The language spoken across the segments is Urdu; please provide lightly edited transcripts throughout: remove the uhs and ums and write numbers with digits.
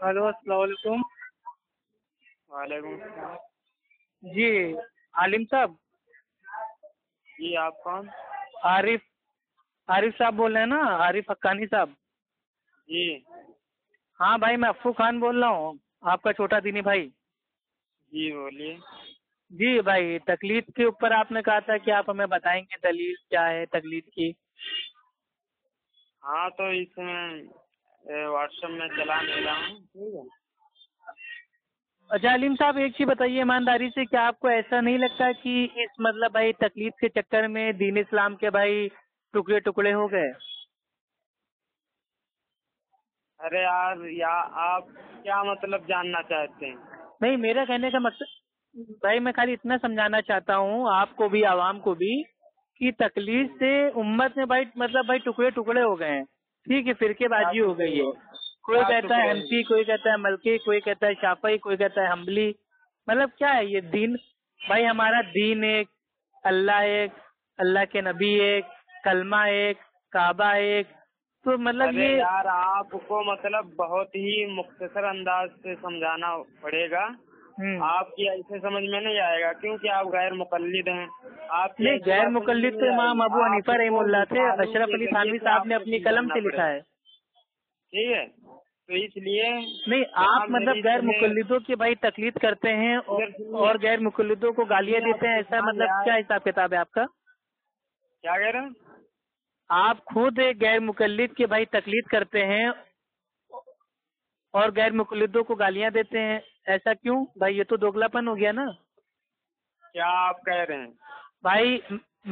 ہلو، السلام علیکم. وعلیکم السلام. جی عالم صاحب. جی آپ کون؟ عارف صاحب بول رہے ہیں نا؟ عارف حقانی صاحب. جی ہاں بھائی، میں افو خان بول رہا ہوں، آپ کا چھوٹا دینی بھائی. جی بولیے. جی بھائی، تقلید کے اوپر آپ نے کہا تھا کہ آپ ہمیں بتائیں گے دلیل کیا ہے تقلید کی. ہاں تو اس میں واٹس ایپ میں چلا نہیں رہا ہوں. ٹھیک ہے. اچھا علیم صاحب، ایک چیز بتائیے ایمانداری سے، کیا آپ کو ایسا نہیں لگتا کہ اس مطلب بھائی تقلید کے چکر میں دین اسلام کے بھائی ٹکڑے ٹکڑے ہو گئے؟ ارے یار آپ کیا مطلب جاننا چاہتے ہیں؟ نہیں، میرا کہنے کا مقصد بھائی، میں خالی اتنا سمجھانا چاہتا ہوں آپ کو بھی عوام کو بھی کہ تقلید سے امت میں بھائی مطلب بھائی ٹکڑے ٹکڑے ہو گئے ہیں. ٹھیک ہے، فرقے بازی ہو گئی ہے. کوئی کہتا ہے حنفی، کوئی کہتا ہے ملکی، کوئی کہتا ہے شافعی، کوئی کہتا ہے حنبلی. مطلب کیا ہے یہ دین؟ بھائی ہمارا دین ایک، اللہ ایک، اللہ کے نبی ایک، کلمہ ایک، کعبہ ایک. تو مطلب ارے یہ یار آپ کو مطلب بہت ہی مختصر انداز سے سمجھانا پڑے گا. آپ کی ایسے سمجھ میں نہیں آئے گا کیونکہ آپ غیر مقلد ہیں. آپ کی نہیں، غیر مقلد تو امام ابو حنیفہ رحمہ اللہ تھے. اشرف علی تھانوی صاحب نے اپنی قلم سے لکھا ہے. ٹھیک ہے، تو اس لیے نہیں، آپ مطلب غیر مقلدوں کی بھائی تقلید کرتے ہیں اور غیر مقلدوں کو گالیاں دیتے ہیں، ایسا مطلب کیا حساب کتاب ہے آپ کا؟ کیا کہہ رہے ہیں؟ آپ خود ایک غیر مقلد کی بھائی تقلید کرتے ہیں اور غیر مقلدوں کو گالیاں دیتے ہیں، ایسا کیوں بھائی؟ یہ تو دوگلا پن ہو گیا نا. کیا آپ کہہ رہے ہیں؟ بھائی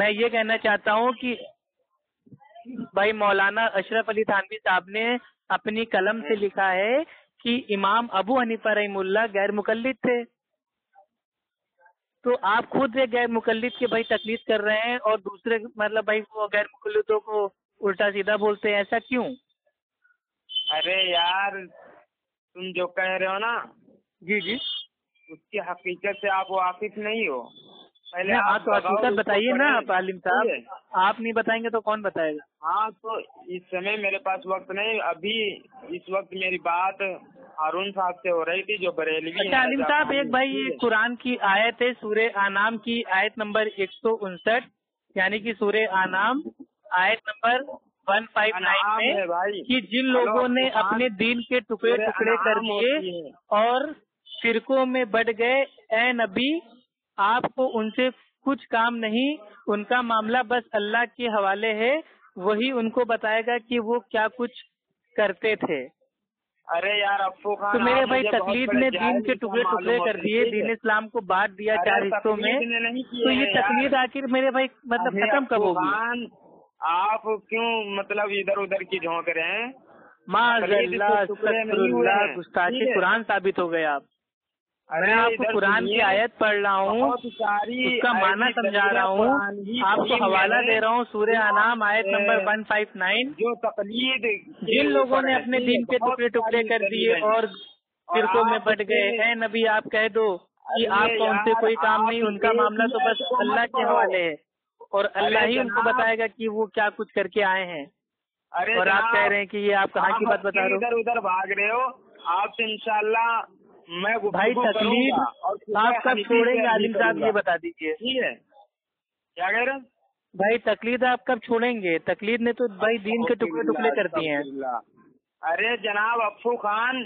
میں یہ کہنا چاہتا ہوں کہ بھائی مولانا اشرف علی تھانوی صاحب نے اپنی قلم سے لکھا ہے کہ امام ابو حنیفہ رحمہ اللہ غیر مقلد تھے. تو آپ خود ایک غیر مقلد کے بھائی تقلید کر رہے ہیں اور دوسرے مطلب بھائی وہ غیر مقلدوں کو الٹا سیدھا بولتے ہیں، ایسا کیوں؟ ارے یار تم جو کہہ رہے ہو نا، جی جی، اس کی حقیقت سے آپ واقف نہیں ہو. پہلے ہاں آپ تو حقیقت بتائیے نا آپ عالم صاحب. آپ نہیں بتائیں گے تو کون بتائے گا؟ ہاں تو اس سمے میرے پاس وقت نہیں. ابھی اس وقت میری بات ہارون صاحب سے ہو رہی تھی جو بریلوی ہیں. اچھا عالم صاحب، ایک بھائی یہ قرآن کی آیت ہے سورہ انعام کی آیت نمبر 159، یعنی کہ سورہ انعام آیت نمبر 159 میں کہ جن لوگوں نے اپنے دین کے ٹکڑے ٹکڑے کر دیے اور فرقوں میں بٹ گئے، اے نبی آپ کو ان سے کچھ کام نہیں، ان کا معاملہ بس اللہ کے حوالے ہے، وہی ان کو بتائے گا کہ وہ کیا کچھ کرتے تھے. ارے یار افو خان، تو میرے بھائی تقلید نے دین کے ٹکڑے ٹکڑے کر دیے، دین اسلام کو بانٹ دیا 4 حصوں میں. تو یہ تقلید آخر میرے بھائی مطلب ختم کب ہوگی؟ آپ کیوں مطلب ادھر ادھر کی جھونک رہے ہیں؟ معاذ اللہ، استغفر اللہ، گستاخی قرآن ثابت ہو گئے آپ. میں آپ کو قرآن کی آیت پڑھ رہا ہوں، اس کا معنی سمجھا رہا ہوں، آپ کو حوالہ دے رہا ہوں سورہ انعام آیت نمبر 159. جو تقلید جن لوگوں نے اپنے دین کے ٹکڑے ٹکڑے کر دیے اور فرقوں میں بٹ گئے، اے نبی آپ کہہ دو کہ آپ کو ان سے کوئی کام نہیں، ان کا معاملہ تو بس اللہ کے حوالے ہے اور اللہ ہی ان کو بتائے گا کہ وہ کیا کچھ کر کے آئے ہیں. اور آپ کہہ رہے ہیں کہ یہ آپ کہاں کی بات بتا رہے ہو؟ ادھر ادھر بھاگ رہے ہو. آپ سے انشاءاللہ میں بھائی تقلید آپ کب چھوڑیں گے عالم صاحب، یہ بتا دیجیے. ٹھیک ہے، کیا کہہ رہے ہیں بھائی تقلید آپ کب چھوڑیں گے؟ تقلید نے تو بھائی دین کے ٹکڑے ٹکڑے کر دیے ہیں. ارے جناب افو خان،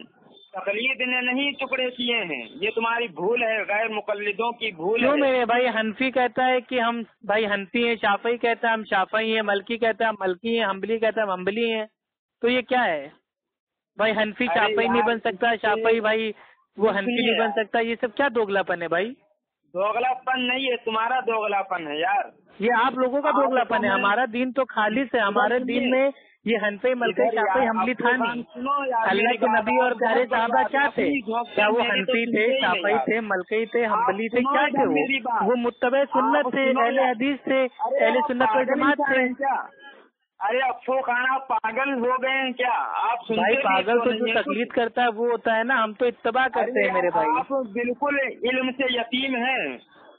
تقلید نے نہیں ٹکڑے کیے ہیں، یہ تمہاری بھول ہے، غیر مقلدوں کی بھول ہے. کیوں میرے بھائی حنفی کہتا ہے کہ ہم بھائی حنفی ہیں، شافعی کہتا ہے ہم شافعی ہیں، ملکی کہتا ہے ہم ملکی ہیں، حنبلی کہتا ہے ہم حنبلی ہیں. تو یہ کیا ہے بھائی؟ حنفی شافعی نہیں بن سکتا، شافعی بھائی وہ حنفی نہیں بن سکتا. یہ سب کیا دوگلا پن ہے بھائی؟ دوگلا پن نہیں ہے، تمہارا دوگلا پن ہے یار. یہ آپ لوگوں کا دوگلا پن ہے. ہمارا دین تو خالص ہے، ہمارے دین میں یہ حنفی ملکی شافعی حنبلی تھا نہیں. اللہ کے نبی اور پیارے صحابہ کیا تھے؟ کیا وہ حنفی تھے، شافعی تھے، ملکی تھے، حنبلی تھے؟ کیا تھے وہ متبع سنت تھے، اہل حدیث تھے، اہل سنت والجماعت تھے. ارے افو خان آپ پاگل ہو گئے ہیں کیا؟ آپ بھائی پاگل تو جو تقلید کرتا ہے وہ ہوتا ہے نا، ہم تو اتباع کرتے ہیں میرے بھائی. آپ بالکل علم سے یتیم ہیں.